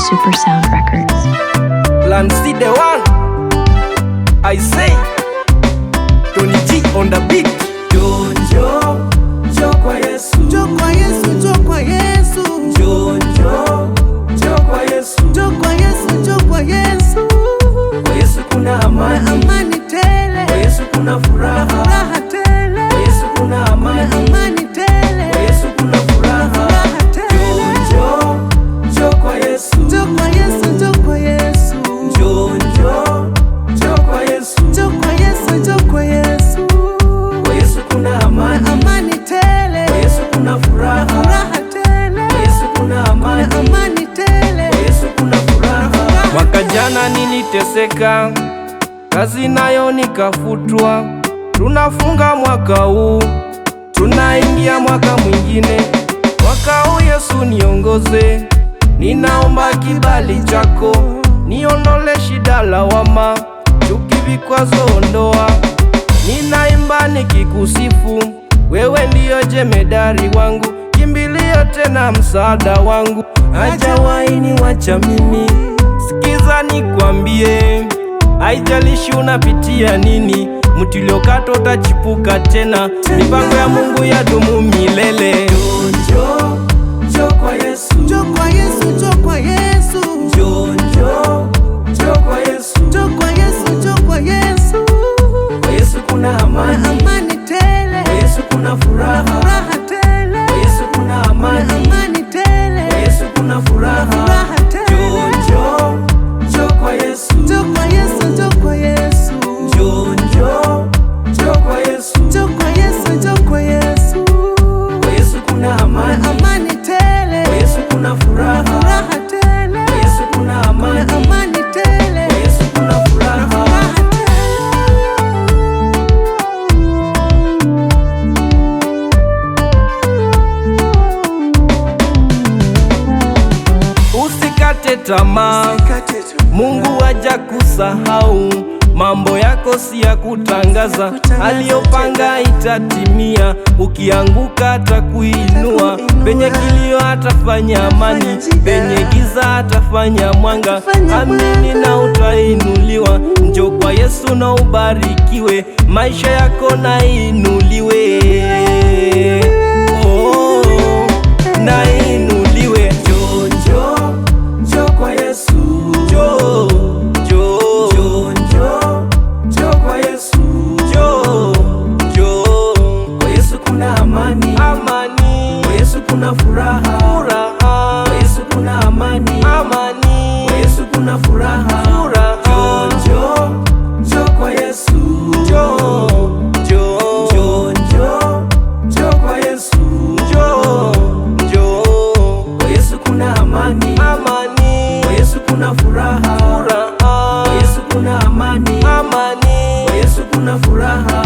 Super Sound Records. Plan C the one. I say Tony G on the beat. Jo kwa Yesu, jo kwa Yesu, jo kwa Yesu, jo kwa Yesu, jo kwa Yesu, jo kwa Yesu. Kwa Yesu kuna amani, amani tele. Kwa Yesu kuna furaha, furaha tele. Kwa Yesu kuna amani, amani tele. Kwa Yesu kuna furaha, furaha tele. Jo kwa Yesu, jo kwa Yesu, jo kwa Yesu, jo kwa Yesu, jo kwa Yesu, jo kwa Yesu. Kwa Yesu kuna amani, amani tele. Kwa Yesu kuna furaha, furaha tele. Kwa Yesu kuna amani, amani tele. Kwa Yesu kuna furaha. Mwaka jana niliteseka, kazi nayo nikafutwa. Tunafunga mwaka huu, tunaingia mwaka mwingine. Mwaka huu Yesu niongoze, ninaomba kibali chako, niondole shida lawama, chuki vikwazo ondoa. Ninaimba nikikusifu, wewe ndiyo jemedari wangu, kimbilio tena msaada wangu, hajawahi niwacha mimi. Sikiza nikwambie, haijalishi unapitia nini, mti uliokatwa utachipuka tena, mipango ya Mungu yadumu milele. Jo kwa Yesu, jo kwa Yesu, jo kwa Yesu, jo kwa Yesu, jo kwa Yesu, jo kwa Yesu. Kwa Yesu kuna amani, amani tele. Kwa Yesu kuna furaha, furaha tele. Kwa Yesu kuna amani, amani tele. Kwa Yesu kuna furaha, furaha tele. Jo kwa Yesu, jo kwa Yesu, jo kwa Yesu, jo kwa Yesu, jo kwa Yesu, jo kwa Yesu. Kwa Yesu kuna amani, amani tele. Kwa Yesu kuna furaha, furaha tele. Kwa Yesu kuna amani, amani tele. Kwa Yesu kuna furaha. Usikate tamaa, Mungu haja kusahau. Mambo yako si ya kutangaza, aliyopanga itatimia. Ukianguka atakuinua, penye kilio atafanya amani, penye giza atafanya mwanga. Amini na utainuliwa, njoo kwa Yesu na ubarikiwe, maisha yako na inuliwe. Oh, na inuliwe. Jo kwa Yesu, jo kwa Yesu, kwa Yesu kuna amani, kwa Yesu kuna furaha, kwa Yesu kuna amani, kwa Yesu kuna furaha, jo kwa Yesu, jo kwa Yesu, kwa Yesu kuna amani, kwa Yesu kuna furaha, kwa Yesu kuna amani, kwa Yesu kuna furaha.